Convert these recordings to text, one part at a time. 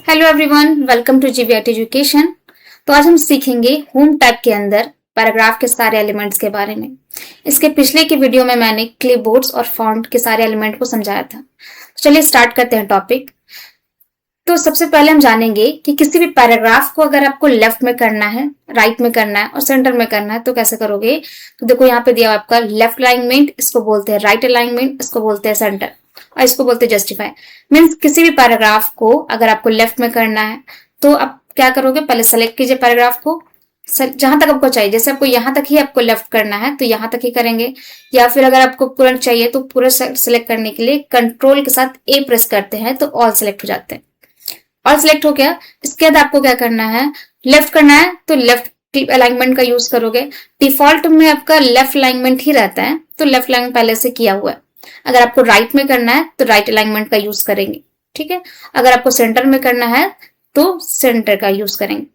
Hello everyone, welcome to GVIT education. तो आज हम सीखेंगे होम टैब के अंदर पैराग्राफ के सारे एलिमेंट्स के बारे में। इसके पिछले की वीडियो में मैंने क्लिपबोर्ड्स और फॉन्ट के सारे एलिमेंट को समझाया था। तो चलिए स्टार्ट करते हैं टॉपिक। तो सबसे पहले हम जानेंगे कि किसी भी पैराग्राफ को अगर आपको लेफ्ट में करना है, राइट में करना है और सेंटर में करना है तो कैसे करोगे। तो देखो यहाँ पे दिया हुआ आपका लेफ्ट अलाइनमेंट, इसको बोलते हैं राइट अलाइनमेंट, इसको बोलते हैं सेंटर और इसको बोलते हैं जस्टिफाई। मीन्स किसी भी पैराग्राफ को अगर आपको लेफ्ट में करना है तो आप क्या करोगे, पहले सेलेक्ट कीजिए पैराग्राफ को जहां तक आपको चाहिए। जैसे आपको यहां तक ही आपको लेफ्ट करना है तो यहां तक ही करेंगे, या फिर अगर आपको पूरा चाहिए तो पूरा सेलेक्ट करने के लिए कंट्रोल के साथ ए प्रेस करते हैं तो ऑल सेलेक्ट हो जाते हैं। ऑल सेलेक्ट हो गया, इसके बाद आपको क्या करना है, लेफ्ट करना है तो लेफ्ट अलाइनमेंट का यूज करोगे। डिफॉल्ट में आपका लेफ्ट अलाइनमेंट ही रहता है तो लेफ्ट अलाइनमेंट पहले से किया हुआ है। अगर आपको राइट में करना है तो राइट अलाइनमेंट का यूज करेंगे, ठीक है। अगर आपको सेंटर में करना है तो सेंटर का यूज करेंगे।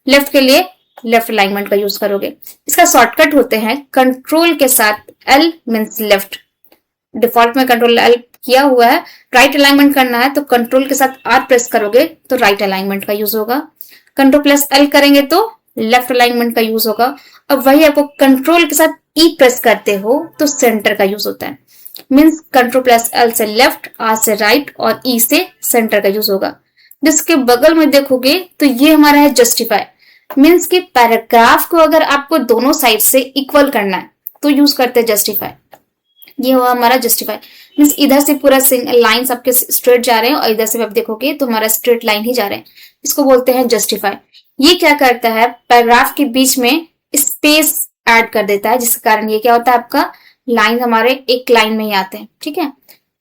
लेफ्ट के लिए लेफ्ट अलाइनमेंट का यूज करोगे। इसका शॉर्टकट होते हैं कंट्रोल के साथ एल मीन्स लेफ्ट। डिफॉल्ट में कंट्रोल एल किया हुआ है। राइट अलाइनमेंट करना है तो कंट्रोल के साथ आर प्रेस करोगे तो राइट अलाइनमेंट का यूज होगा। कंट्रोल प्लस एल करेंगे तो लेफ्ट अलाइनमेंट का यूज होगा। और वही आपको कंट्रोल के साथ ई प्रेस करते हो तो सेंटर का यूज होता है। मीन्स कंट्रोल प्लस एल से लेफ्ट, आर से राइट और ई से सेंटर का यूज होगा। जिसके बगल में देखोगे तो ये हमारा है जस्टिफाई। मीन्स कि पैराग्राफ को अगर आपको दोनों साइड से इक्वल करना है तो यूज करते हैं जस्टिफाई। ये हुआ हमारा जस्टिफाई। मीन्स इधर से पूरा लाइन आपके स्ट्रेट जा रहे हैं और इधर से आप देखोगे तो हमारा स्ट्रेट लाइन ही जा रहे हैं। इसको बोलते हैं जस्टिफाई। ये क्या करता है, पैराग्राफ के बीच में स्पेस ऐड कर देता है, जिसके कारण ये क्या होता है, आपका लाइन हमारे एक लाइन में ही आते हैं, ठीक है।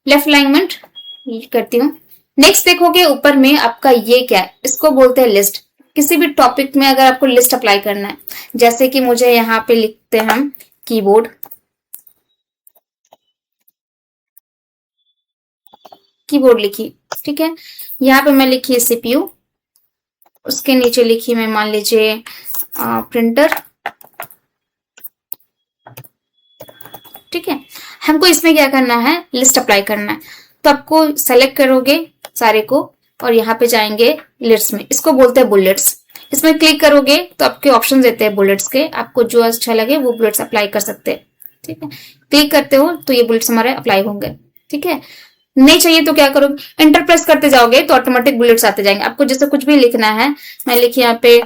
लेफ्ट अलाइनमेंट करती हूँ। नेक्स्ट देखोगे ऊपर में आपका ये क्या है, इसको बोलते हैं लिस्ट। किसी भी टॉपिक में अगर आपको लिस्ट अप्लाई करना है, जैसे कि मुझे यहाँ पे लिखते हैं हम कीबोर्ड, कीबोर्ड लिखी, ठीक है। यहाँ पे मैं लिखी सीपीयू, उसके नीचे लिखी मैं मान लीजिए प्रिंटर, ठीक है। हमको इसमें क्या करना है, लिस्ट अप्लाई करना है। तो आपको सेलेक्ट करोगे सारे को और यहाँ पे जाएंगे लिस्ट में, इसको बोलते हैं बुलेट्स। इसमें क्लिक करोगे तो आपके ऑप्शन देते हैं बुलेट्स के, आपको जो अच्छा लगे वो बुलेट्स अप्लाई कर सकते हैं, ठीक है। क्लिक करते हो तो ये बुलेट्स हमारे अप्लाई होंगे, ठीक है। नहीं चाहिए तो क्या करोगे, एंटर प्रेस करते जाओगे तो ऑटोमेटिक बुलेट्स आते जाएंगे। आपको जैसे कुछ भी लिखना है, मैं लिखी यहाँ पे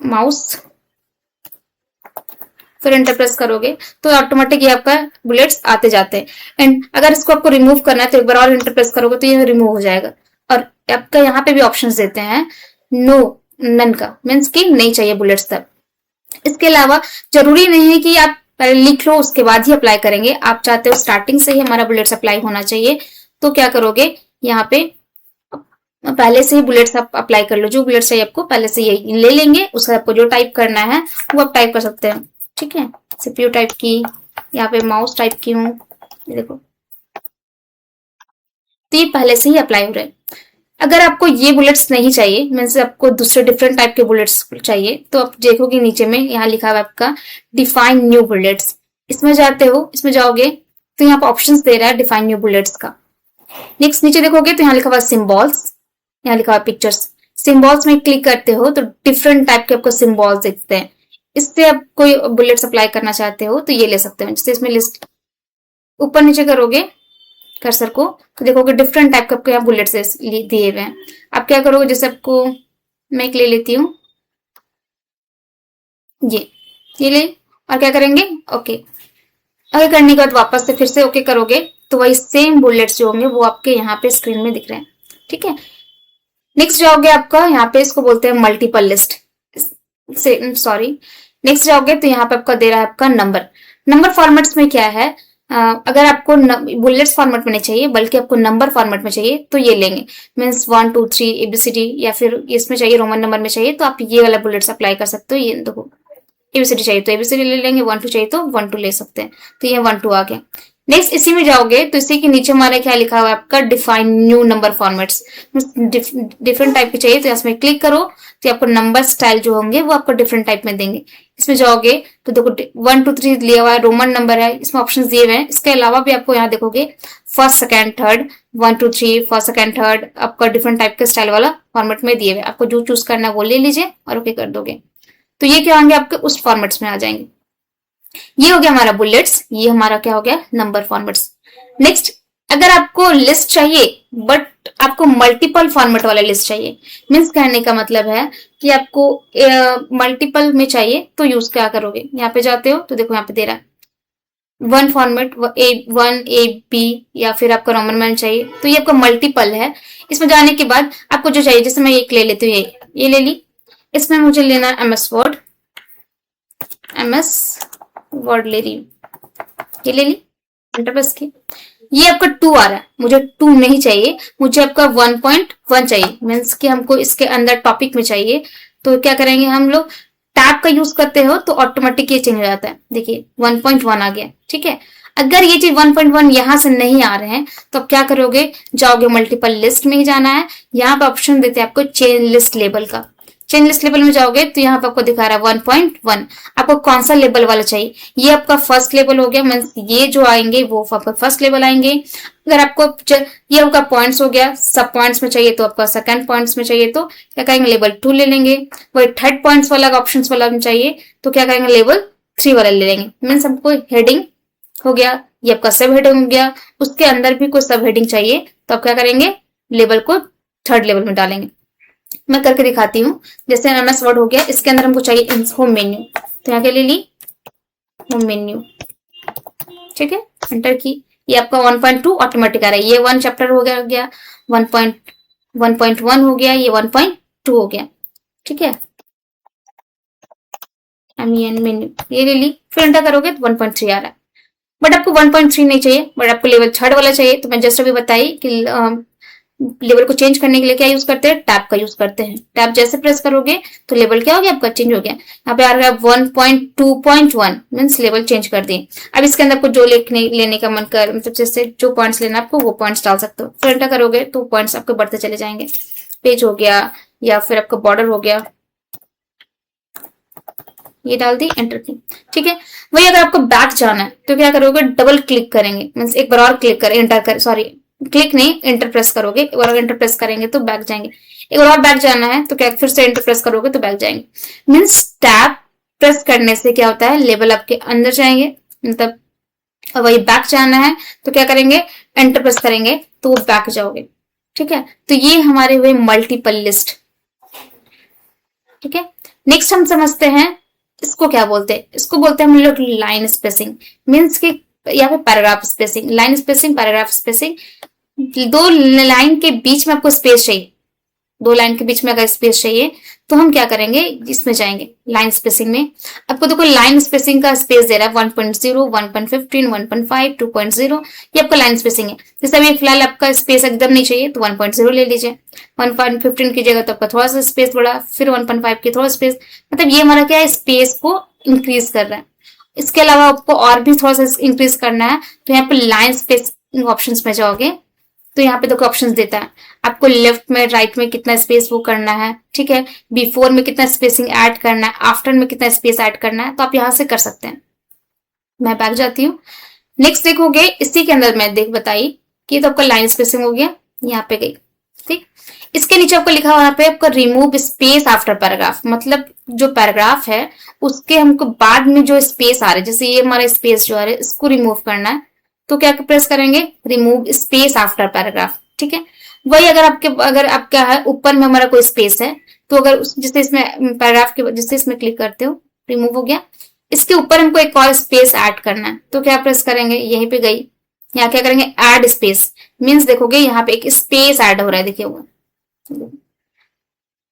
माउस, फिर एंटर प्रेस करोगे तो ऑटोमेटिक ये आपका बुलेट्स आते जाते हैं। एंड अगर इसको आपको रिमूव करना है तो एक बार और एंटर प्रेस करोगे तो ये रिमूव हो जाएगा। और आपका यहाँ पे भी ऑप्शंस देते हैं नो, नन का, मीन्स कि नहीं चाहिए बुलेट्स तब। इसके अलावा जरूरी नहीं है कि आप पहले लिख लो उसके बाद ही अप्लाई करेंगे। आप चाहते हो स्टार्टिंग से ही हमारा बुलेट्स अप्लाई होना चाहिए तो क्या करोगे, यहाँ पे पहले से ही बुलेट्स आप अप्लाई कर लो। जो बुलेट्स चाहिए आपको पहले से यही ले लेंगे, उसका आपको जो टाइप करना है वो आप टाइप कर सकते हैं, ठीक है। सीपीयू टाइप की, यहाँ पे माउस टाइप की हूँ, देखो तो ये पहले से ही अप्लाई हो रहे हैं। अगर आपको ये बुलेट्स नहीं चाहिए, मीन्स आपको दूसरे डिफरेंट टाइप के बुलेट्स चाहिए, तो आप देखोगे नीचे में यहाँ लिखा हुआ आपका डिफाइन न्यू बुलेट्स। इसमें जाते हो, इसमें जाओगे तो यहाँ पे ऑप्शंस दे रहा है डिफाइन न्यू बुलेट्स का। नेक्स्ट नीचे देखोगे तो यहाँ लिखा हुआ सिंबल्स, यहाँ लिखा हुआ पिक्चर्स। सिंबल्स में क्लिक करते हो तो डिफरेंट टाइप के आपको सिंबल्स दिखते हैं। इससे आप कोई बुलेट्स अप्लाई करना चाहते हो तो ये ले सकते हो। जैसे इसमें लिस्ट ऊपर नीचे करोगे कर्सर को तो देखोगे डिफरेंट टाइप के आपको यहाँ बुलेट्स दिए हुए हैं। आप क्या करोगे, जैसे आपको मैं एक ले लेती हूँ, ये ले, और क्या करेंगे, ओके। अगर करने के बाद वापस से फिर से ओके करोगे तो वही सेम बुलेट्स जो होंगे वो आपके यहाँ पे स्क्रीन में दिख रहे हैं, ठीक है। नेक्स्ट जाओगे आपका यहाँ पे, इसको बोलते हैं मल्टीपल लिस्ट से, सॉरी। नेक्स्ट जाओगे तो यहाँ पे आपका दे रहा है आपका नंबर। नंबर फॉर्मेट्स में क्या है, अगर आपको बुलेट्स फॉर्मेट में नहीं चाहिए बल्कि आपको नंबर फॉर्मेट में चाहिए तो ये लेंगे। मीन्स 1 2 3 एबीसीडी, या फिर इसमें चाहिए रोमन नंबर में चाहिए तो आप ये वाला बुलेट्स अप्लाई कर सकते हो। ये देखो एबीसीडी चाहिए तो एबीसीडी ले लेंगे, 1 2 चाहिए तो 1 2 ले सकते हैं। तो ये 1 2 आ गया। नेक्स्ट इसी में जाओगे तो इसी के नीचे हमारा क्या लिखा हुआ है आपका define new number formats. Different type के चाहिए तो इसमें क्लिक करो तो आपको नंबर स्टाइल जो होंगे वो आपको डिफरेंट टाइप में देंगे। इसमें जाओगे तो देखो 1 2 3 लिया हुआ है, रोमन नंबर है, इसमें ऑप्शन दिए हुए हैं। इसके अलावा भी आपको यहाँ देखोगे first second third 1 2 3 first second third आपका डिफरेंट टाइप के स्टाइल वाला फॉर्मेट में दिए हुए। आपको जो चूज करना है वो ले लीजिए और ओके कर दोगे तो ये क्या होंगे आपके उस फॉर्मेट्स में आ जाएंगे। ये हो गया हमारा बुलेट्स, ये हमारा क्या हो गया नंबर फॉर्मेट्स। नेक्स्ट अगर आपको लिस्ट चाहिए बट आपको मल्टीपल फॉर्मेट वाला लिस्ट चाहिए, मीन्स कहने का मतलब है कि आपको मल्टीपल में चाहिए तो यूज क्या करोगे, यहाँ पे जाते हो तो देखो यहाँ पे दे रहा है one format one A B या फिर आपका रोमन मैन चाहिए तो ये आपका मल्टीपल है। इसमें जाने के बाद आपको जो चाहिए, जैसे मैं एक ले लेती हूँ, ये ले ली, इसमें मुझे लेना है एमएस वर्ड, एमएस वर्ड ले रही हूँ, ये ले ली, एंटर प्रेस की। ये आपका 2 आ रहा है, मुझे 2 नहीं चाहिए, मुझे आपका 1.1 चाहिए, मीन्स कि हमको इसके अंदर टॉपिक में चाहिए। तो क्या करेंगे हम लोग, टैब का यूज करते हो तो ऑटोमेटिक ये चेंज हो जाता है। देखिए 1.1 आ गया, ठीक है। अगर ये चीज 1.1 यहां से नहीं आ रहे हैं तो आप क्या करोगे, जाओगे मल्टीपल लिस्ट में ही जाना है, यहाँ पे ऑप्शन देते हैं आपको चेंज लिस्ट लेबल का। चेंज लिस्ट लेबल में जाओगे तो यहाँ पे आपको दिखा रहा है 1.1, आपको कौन सा लेबल वाला चाहिए। ये आपका फर्स्ट लेवल हो गया, मीन्स ये जो आएंगे वो आपका फर्स्ट लेवल आएंगे। अगर आपको ये आपका पॉइंट्स हो गया, सब पॉइंट्स में चाहिए तो आपका सेकंड पॉइंट्स में चाहिए तो क्या करेंगे लेवल 2 ले लेंगे। वही थर्ड पॉइंट्स वाला ऑप्शन वाला में चाहिए तो क्या करेंगे लेवल 3 वाला ले लेंगे। मीन्स आपको हेडिंग हो गया, ये आपका सब हेडिंग हो गया, उसके अंदर भी कोई सब हेडिंग चाहिए तो आप क्या करेंगे लेवल को थर्ड लेवल में डालेंगे। मैं करके दिखाती हूँ। जैसे एमएस वर्ड हो गया, इसके अंदर हमको चाहिए होम मेन्यू, तो यहाँ के ले ली होम मेन्यू, ठीक है, एंटर की। ये आपका 1.2 ऑटोमेटिक आ रहा है, ये 1 चैप्टर हो गया 1.1 हो गया, ये 1.2 हो गया, ठीक है। मेन्यू ये ले ली, फिर एंटर करोगे तो 1.3 आ रहा है। बट आपको 1.3 नहीं चाहिए, बट आपको लेवल थर्ड वाला चाहिए। तो मैं जस्ट अभी बताई कि लेवल को चेंज करने के लिए क्या यूज करते हैं, टैब का यूज करते हैं। टैब जैसे प्रेस करोगे तो लेवल क्या हो गया आपका चेंज हो गया। यहाँ पे आ रहा है 1.2.1 मीन्स लेवल चेंज कर दिए। अब इसके अंदर आपको जो लेने का मन कर, मतलब जैसे जो पॉइंट्स लेना आपको वो पॉइंट्स डाल सकते हो। फिर एंटर करोगे तो पॉइंट्स आपके बढ़ते चले जाएंगे। पेज हो गया या फिर आपका बॉर्डर हो गया, ये डाल दी, एंटर की, ठीक है। वही अगर आपको बैक जाना है तो क्या करोगे, डबल क्लिक करेंगे, मीन्स एक बार और क्लिक करें, एंटर कर, सॉरी क्लिक नहीं एंटर प्रेस करोगे। एक बार एंटर प्रेस करेंगे तो बैक जाएंगे, एक बार और बैक जाना है तो क्या फिर से एंटर प्रेस करोगे तो बैक जाएंगे। मीन्स टैब प्रेस करने से क्या होता है, लेवल आपके अंदर जाएंगे, मतलब और वही बैक जाना है तो क्या करेंगे, एंटर प्रेस करेंगे तो बैक जाओगे, ठीक है। तो ये हमारे हुए मल्टीपल लिस्ट, ठीक है। नेक्स्ट हम समझते हैं इसको क्या बोलते हैं, इसको बोलते हैं हम लोग लाइन स्पेसिंग, मीन्स की या फिर paragraph spacing. Line spacing, paragraph spacing, दो लाइन के बीच में आपको स्पेस चाहिए, दो लाइन के बीच में अगर स्पेस चाहिए तो हम क्या करेंगे, इसमें जाएंगे लाइन स्पेसिंग में। आपको देखो लाइन स्पेसिंग का स्पेस दे रहा है 1.0 1.15 1.5 2.0, ये आपका लाइन स्पेसिंग है। जैसे अभी फिलहाल आपका स्पेस एकदम नहीं चाहिए तो 1.0 ले लीजिए, 1.15 की जगह तो आपका थोड़ा सा स्पेस बढ़ा, फिर 1.5 की थोड़ा स्पेस, मतलब ये हमारा क्या है, स्पेस को इंक्रीज कर रहा है। इसके अलावा आपको और भी थोड़ा सा इंक्रीज करना है तो यहाँ पे लाइन स्पेसिंग ऑप्शन में जाओगे तो यहाँ पे देखो ऑप्शंस देता है आपको, लेफ्ट में राइट में कितना स्पेस वो करना है, ठीक है, बिफोर में कितना स्पेसिंग ऐड करना है, आफ्टर में कितना स्पेस ऐड करना है, तो आप यहाँ से कर सकते हैं। मैं बैक जाती हूँ। नेक्स्ट देखोगे इसी के अंदर मैं देख बताई कि तो आपका लाइन स्पेसिंग हो गया, यहाँ पे गई, ठीक। इसके नीचे आपको लिखा हुआ यहाँ पे आपका रिमूव स्पेस आफ्टर पैराग्राफ, मतलब जो पैराग्राफ है उसके हमको बाद में जो स्पेस आ रहे, जैसे ये हमारा स्पेस जो आ रहा है इसको रिमूव करना है तो क्या प्रेस करेंगे, रिमूव स्पेस आफ्टर पैराग्राफ, ठीक है। वही अगर आपका है ऊपर में हमारा कोई स्पेस है तो अगर जैसे इसमें पैराग्राफ के जैसे इसमें क्लिक करते हो रिमूव हो गया, इसके ऊपर हमको एक और स्पेस ऐड करना है तो क्या प्रेस करेंगे, यहीं पे गई, यहाँ क्या करेंगे ऐड स्पेस, मीन्स देखोगे यहाँ पे एक स्पेस ऐड हो रहा है, देखिए वो,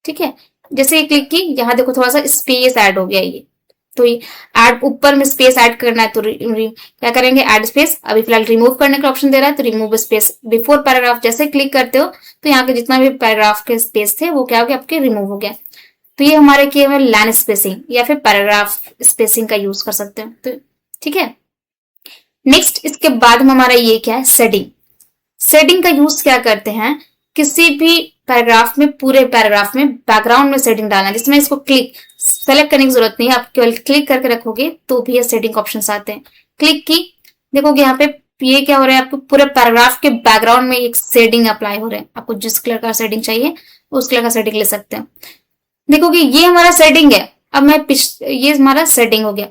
ठीक है। जैसे ये क्लिक की, यहाँ देखो थोड़ा सा स्पेस ऐड हो गया ये, तो ऐड ऊपर में स्पेस ऐड करना है तो क्या करेंगे ऐड स्पेस। अभी फिलहाल रिमूव करने का ऑप्शन दे रहा है तो रिमूव स्पेस बिफोर पैराग्राफ, जैसे क्लिक करते हो तो यहाँ के जितना भी पैराग्राफ के स्पेस थे वो क्या हो गया आपके रिमूव हो गया। तो ये हमारे केवल लाइन स्पेसिंग या फिर पैराग्राफ स्पेसिंग का यूज कर सकते हो, तो ठीक है। नेक्स्ट इसके बाद में हमारा ये क्या है, शेडिंग। शेडिंग का यूज क्या करते हैं, किसी भी पैराग्राफ में, पूरे पैराग्राफ में बैकग्राउंड में शेडिंग डालना है, जिसमें इसको क्लिक सेलेक्ट करने की जरूरत नहीं है, आप केवल क्लिक करके रखोगे तो भी ये शेडिंग ऑप्शन आते हैं। क्लिक की, देखोगे यहाँ पे ये क्या हो रहा है, आपको पूरे पैराग्राफ के बैकग्राउंड में एक शेडिंग अप्लाई हो रहा है। आपको जिस कलर का शेडिंग चाहिए उस कलर का शेडिंग ले सकते हैं। देखोगे ये हमारा शेडिंग है। अब ये हमारा शेडिंग हो गया।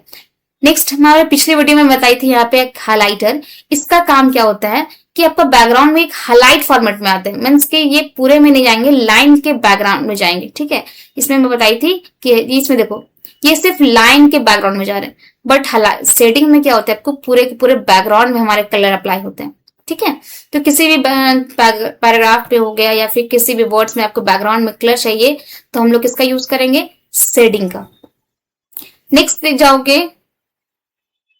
नेक्स्ट हमारे पिछले वीडियो में बताई थी यहाँ पे एक हाइलाइटर। इसका काम क्या होता है कि आपका बैकग्राउंड में एक हाइलाइट फॉर्मेट में आते हैं, मीन्स के ये पूरे में नहीं जाएंगे, लाइन के बैकग्राउंड में जाएंगे। ठीक है, इसमें मैं बताई थी कि इसमें देखो ये सिर्फ लाइन के बैकग्राउंड में जा रहे हैं, बट शेडिंग में क्या होता है, आपको पूरे के पूरे बैकग्राउंड में हमारे कलर अप्लाई होते हैं। ठीक है, तो किसी भी पैराग्राफ पे हो गया या फिर किसी भी वर्ड्स में आपको बैकग्राउंड में कलर चाहिए तो हम लोग इसका यूज करेंगे, शेडिंग का। नेक्स्ट देख जाओगे,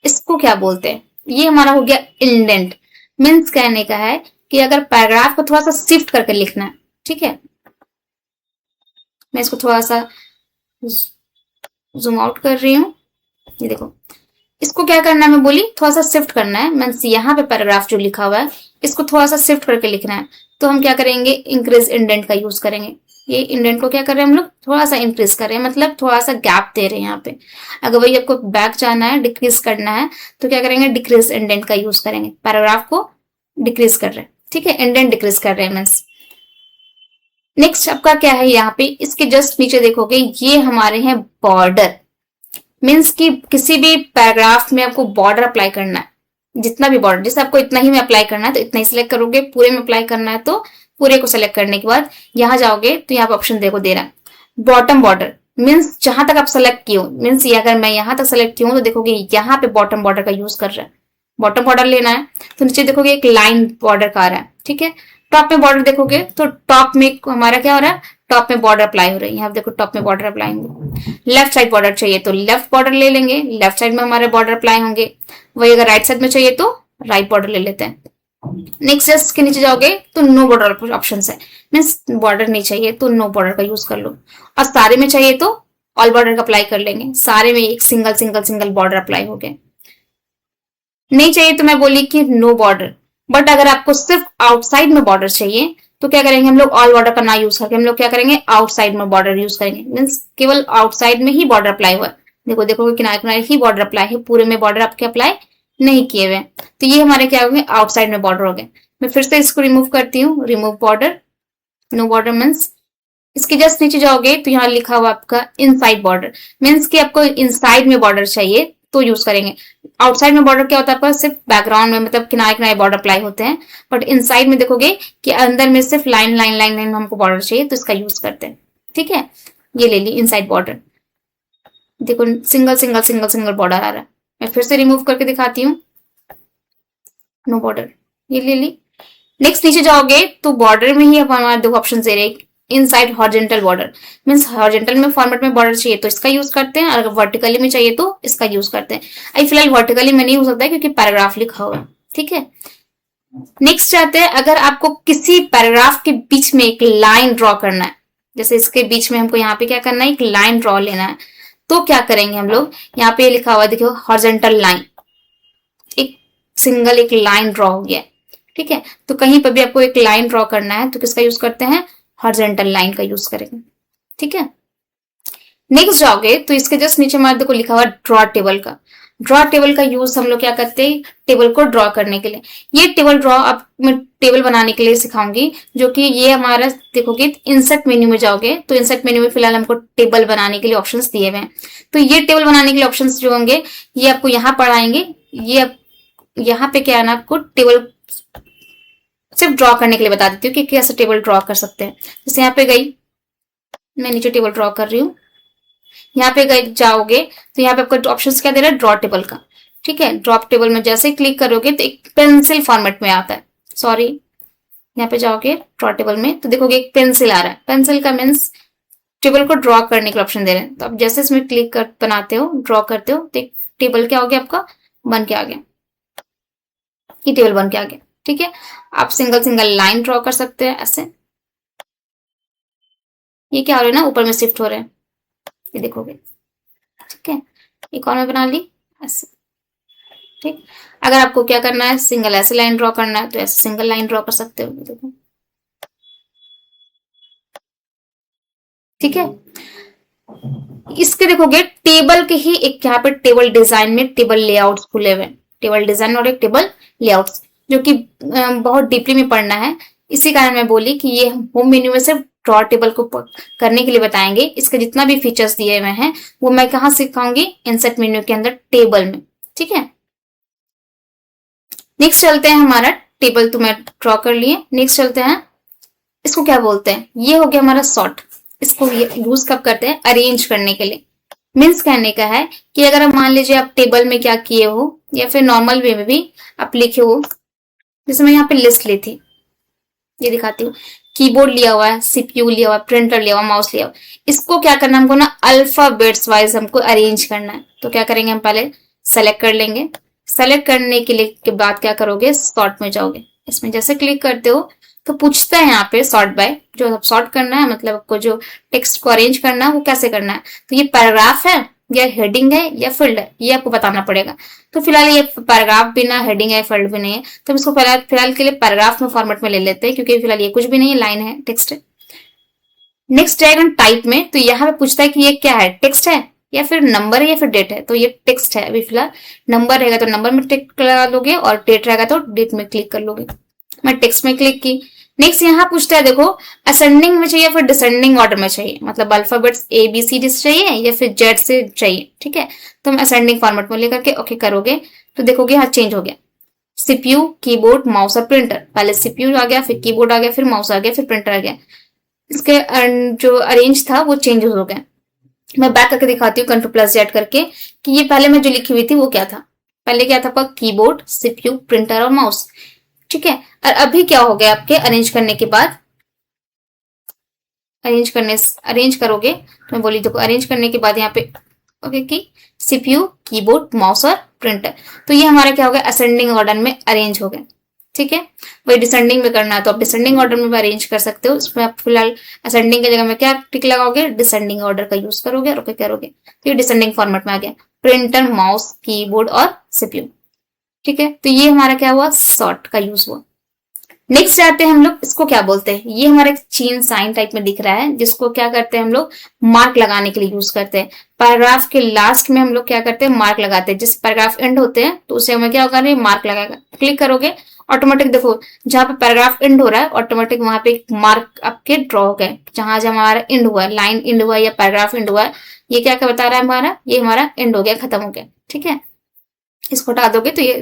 इसको क्या बोलते हैं, ये हमारा हो गया इंडेंट। मीन्स कहने का है कि अगर पैराग्राफ को थोड़ा सा शिफ्ट करके लिखना है। ठीक है, मैं इसको थोड़ा सा जूम आउट कर रही हूं, ये देखो। इसको क्या करना है, मैं बोली थोड़ा सा शिफ्ट करना है, मीन्स यहाँ पे पैराग्राफ जो लिखा हुआ है इसको थोड़ा सा शिफ्ट करके लिखना है। तो हम क्या करेंगे, इंक्रीज इंडेंट का यूज करेंगे। ये इंडेंट को क्या कर रहे हैं हम लोग, थोड़ा सा इंक्रीज कर रहे हैं, मतलब थोड़ा सा गैप दे रहे हैं यहाँ पे। अगर वही आपको बैक जाना है, डिक्रीज करना है, तो क्या करेंगे, डिक्रीज इंडेंट का यूज करेंगे। पैराग्राफ को डिक्रीज कर रहे हैं, ठीक है, इंडेंट डिक्रीज कर रहे हैं मीन्स। नेक्स्ट आपका क्या है, यहाँ पे इसके जस्ट नीचे देखोगे ये हमारे हैं बॉर्डर। मीन्स कि किसी भी पैराग्राफ में आपको बॉर्डर अप्लाई करना है, जितना भी बॉर्डर, जैसे आपको इतना ही में अप्लाई करना है तो इतना ही सिलेक्ट करोगे, पूरे में अप्लाई करना है तो पूरे को सिलेक्ट करने के बाद यहाँ जाओगे तो यहाँ पे ऑप्शन देखो दे रहा है बॉटम बॉर्डर। मीन्स जहां तक आप सेलेक्ट किए हो, मीन्स ये अगर मैं यहाँ तक सेलेक्ट की हूँ तो देखोगे यहाँ पे बॉटम बॉर्डर का यूज कर रहा है। बॉटम बॉर्डर लेना है तो नीचे देखोगे एक लाइन बॉर्डर का आ रहा है। ठीक है, टॉप में बॉर्डर देखोगे तो टॉप में हमारा क्या हो रहा है, टॉप में बॉर्डर अप्लाई हो रही है। यहाँ देखो टॉप में बॉर्डर अप्लाई होंगे। लेफ्ट साइड बॉर्डर चाहिए तो लेफ्ट बॉर्डर ले लेंगे, लेफ्ट साइड में हमारे बॉर्डर अप्लाई होंगे। वही अगर राइट साइड में चाहिए तो राइट बॉर्डर ले लेते हैं। नेक्स्ट जस्ट के नीचे जाओगे तो नो बॉर्डर ऑप्शन है, मीन्स बॉर्डर नहीं चाहिए तो नो बॉर्डर का यूज कर लो, और सारे में चाहिए तो ऑल बॉर्डर का अप्लाई कर लेंगे। सारे में एक single single single border apply हो गए। नहीं चाहिए तो मैं बोली कि नो बॉर्डर। बट अगर आपको सिर्फ आउटसाइड में बॉर्डर चाहिए तो क्या करेंगे हम लोग, ऑल बॉर्डर का ना यूज करके हम लोग क्या करेंगे, आउटसाइड में बॉर्डर यूज करेंगे। मीन्स केवल आउटसाइड में ही बॉर्डर अप्लाई हुआ है। देखो देखो किनारे किनारे ही बॉर्डर अप्लाई है, पूरे में बॉर्डर आपके अप्लाई नहीं किए हुए। तो ये हमारे क्या हो गए, आउटसाइड में बॉर्डर हो गए। मैं फिर से इसको रिमूव करती हूँ, remove border, no border means. इसके जस्ट नीचे जाओगे तो यहाँ लिखा हुआ आपका इनसाइड बॉर्डर। मीन्स कि आपको इनसाइड में बॉर्डर चाहिए तो यूज करेंगे। आउटसाइड में बॉर्डर क्या होता है आपका, सिर्फ बैकग्राउंड में, मतलब किनारे किनारे बॉर्डर अप्लाई होते हैं। बट इनसाइड में देखोगे कि अंदर में सिर्फ लाइन लाइन लाइन लाइन में हमको बॉर्डर चाहिए तो इसका यूज करते हैं। ठीक है, ये ले ली इनसाइड बॉर्डर। देखो single single single single border आ रहा है। मैं फिर से रिमूव करके दिखाती हूँ, नो बॉर्डर, ये ले ली। नेक्स्ट नीचे जाओगे तो बॉर्डर में ही अब हमारे दो ऑप्शन दे रहे, inside horizontal border. Means horizontal में फॉर्मेट में बॉर्डर चाहिए तो इसका यूज करते हैं, और अगर वर्टिकली में चाहिए तो इसका यूज करते हैं। अभी फिलहाल वर्टिकली में नहीं हो सकता है क्योंकि पैराग्राफ लिखा हुआ है। ठीक है, नेक्स्ट चाहते हैं, अगर आपको किसी पैराग्राफ के बीच में एक लाइन ड्रॉ करना है, जैसे इसके बीच में हमको यहाँ पे क्या करना है, एक लाइन ड्रॉ लेना है, तो क्या करेंगे हम लोग, यहाँ पे लिखा हुआ देखो हॉरिजॉन्टल लाइन, एक सिंगल एक लाइन ड्रॉ हो गया। ठीक है, तो कहीं पर भी आपको एक लाइन ड्रॉ करना है तो किसका यूज करते हैं, हॉरिजॉन्टल लाइन का यूज करेंगे। ठीक है, नेक्स्ट जाओगे तो इसके जस्ट नीचे हमारे देखो लिखा हुआ ड्रॉ टेबल का। ड्रॉ टेबल का यूज हम लोग क्या करते हैं, टेबल को ड्रॉ करने के लिए। ये टेबल ड्रॉ अब मैं टेबल बनाने के लिए सिखाऊंगी, जो कि ये हमारा देखोगे इंसर्ट मेन्यू में जाओगे तो इंसर्ट मेन्यू में फिलहाल हमको टेबल बनाने के लिए ऑप्शंस दिए हुए हैं। तो ये टेबल बनाने के लिए ऑप्शंस जो होंगे ये आपको यहाँ पर आएंगे। ये यहाँ पे क्या है ना, आपको टेबल सिर्फ ड्रॉ करने के लिए बता देती हूँ कि कैसे टेबल ड्रॉ कर सकते हैं। जैसे यहाँ पे गई, मैं नीचे टेबल ड्रॉ कर रही हूँ, यहाँ पे गए जाओगे तो यहाँ पे आपका ऑप्शन क्या दे रहा है, ड्रॉ टेबल का। ठीक है, ड्रॉप टेबल में जैसे ही क्लिक करोगे तो एक पेंसिल फॉर्मेट में आता है, सॉरी यहाँ पे जाओगे ड्रॉ टेबल में तो देखोगे एक पेंसिल आ रहा है। पेंसिल का मीन्स टेबल को ड्रॉ करने के ऑप्शन दे रहे हैं। तो आप जैसे इसमें क्लिक कर बनाते हो, ड्रॉ करते हो तो एक टेबल क्या हो गया आपका, बन के आ गया, ये टेबल बन के आ गया। ठीक है, आप सिंगल सिंगल लाइन ड्रॉ कर सकते हैं ऐसे। ये क्या हो रहा है ना, ऊपर में शिफ्ट हो रहे हैं, ये देखोगे। ठीक है, एक और मैं बना ली ऐसे, ठीक। अगर आपको क्या करना है, सिंगल ऐसे लाइन ड्रॉ करना है तो ऐसे सिंगल लाइन ड्रॉ कर सकते हो, देखो। ठीक है। इसके देखोगे टेबल के ही एक यहाँ पे टेबल डिजाइन में टेबल लेआउट खुले हुए, टेबल डिजाइन और एक टेबल लेआउट, जो कि बहुत डीपली में पढ़ना है। इसी कारण मैं बोली कि ये होम मेन्यू में सिर्फ ड्रॉ टेबल को करने के लिए बताएंगे। इसके जितना भी फीचर्स दिए हुए हैं वो मैं कहाँ सिखाऊंगी, इंसर्ट मेन्यू के अंदर टेबल में। ठीक है। नेक्स्ट चलते हैं, हमारा टेबल तो मैं ड्रॉ कर लिए। नेक्स्ट चलते हैं, इसको क्या बोलते हैं, ये हो गया हमारा सॉर्ट। इसको यूज कब करते हैं, अरेंज करने के लिए। मीन्स कहने का है कि अगर आप मान लीजिए आप टेबल में क्या किए हो या फिर नॉर्मल वे में भी आप लिखे हो, जैसे मैं यहाँ पे लिस्ट ली थी, ये दिखाती हूँ। कीबोर्ड लिया हुआ है, सीपीयू लिया हुआ है, प्रिंटर लिया हुआ, माउस लिया हुआ। इसको क्या करना है हमको ना, अल्फाबेट्स वाइज हमको अरेंज करना है। तो क्या करेंगे, हम पहले सेलेक्ट कर लेंगे। सेलेक्ट करने के लिए के बाद क्या करोगे, सॉर्ट में जाओगे। इसमें जैसे क्लिक करते हो तो पूछता है यहाँ पे सॉर्ट बाय, जो सॉर्ट करना है मतलब आपको जो टेक्स्ट को अरेंज करना है वो कैसे करना है। तो ये पैराग्राफ है या हेडिंग है या फील्ड है, ये आपको बताना पड़ेगा। तो फिलहाल ये पैराग्राफ भी ना हेडिंग है, फील्ड भी नहीं है, तो हम इसको फिलहाल के लिए पैराग्राफ में फॉर्मेट में ले लेते हैं, क्योंकि फिलहाल ये कुछ भी नहीं है, लाइन है, टेक्स्ट है। नेक्स्ट जाएगा टाइप में, तो यहाँ पे पूछता है कि ये क्या है, टेक्स्ट है या फिर नंबर है या फिर डेट है। तो ये टेक्स्ट है अभी फिलहाल। नंबर रहेगा तो नंबर में टिक लगा लोगे और डेट रहेगा तो डेट में क्लिक कर लोगे। मैं टेक्स्ट में क्लिक की। नेक्स्ट यहाँ पूछता है देखो, असेंडिंग में चाहिए फिर डिसेंडिंग ऑर्डर में चाहिए, मतलब alphabets A B C D से चाहिए या फिर जेड से चाहिए। ठीक है। तो हम असेंडिंग फॉर्मेट में लेकर के ओके करोगे तो देखोगे हाँ चेंज हो गया। सीपीयू, कीबोर्ड, माउस और प्रिंटर। पहले सीपीयू आ गया, फिर कीबोर्ड आ गया, फिर माउस आ गया, फिर प्रिंटर आ गया। इसके जो अरेंज था वो चेंज हो गया। मैं बैक करके दिखाती हूँ कंट्रोल प्लस जेड करके कि ये पहले मैं जो लिखी हुई थी वो क्या था। पहले क्या था आपका, कीबोर्ड, सीपीयू, प्रिंटर और माउस। ठीक है। और अभी क्या हो गया आपके अरेंज करने के बाद, अरेंज करोगे तो मैं बोली देखो, अरेंज करने के बाद यहाँ पे ओके की सीपीयू, कीबोर्ड, माउस और प्रिंटर। तो ये हमारा क्या हो गया, असेंडिंग ऑर्डर में अरेंज हो गया। ठीक है। वही डिसेंडिंग में करना है तो आप डिसेंडिंग ऑर्डर में भी अरेंज कर सकते हो। इसमें आप फिलहाल असेंडिंग की जगह में क्या टिक लगाओगे, डिसेंडिंग ऑर्डर का यूज करोगे और ओके करोगे तो ये डिसेंडिंग फॉर्मेट में आ गया, प्रिंटर, माउस, कीबोर्ड और सीपीयू। ठीक है। तो ये हमारा क्या हुआ, सॉर्ट का यूज हुआ। नेक्स्ट जाते हैं हम लोग, इसको क्या बोलते हैं, ये हमारा एक चीन साइन टाइप में दिख रहा है, जिसको क्या करते हैं हम लोग, मार्क लगाने के लिए यूज करते हैं। पैराग्राफ के लास्ट में हम लोग क्या करते हैं, मार्क लगाते हैं। जिस पैराग्राफ एंड होते हैं तो उसे हमें क्या होगा, मार्क लगाएगा। क्लिक करोगे ऑटोमेटिक देखो जहां पे पैराग्राफ एंड हो रहा है ऑटोमेटिक वहां पे एक मार्क आपके ड्रॉ हो गए, जहां जहां हमारा एंड हुआ है, लाइन एंड हुआ है या पैराग्राफ एंड हुआ है, ये क्या क्या बता रहा है हमारा, ये हमारा एंड हो गया, खत्म हो गया। ठीक है। इसको हटा दोगे तो ये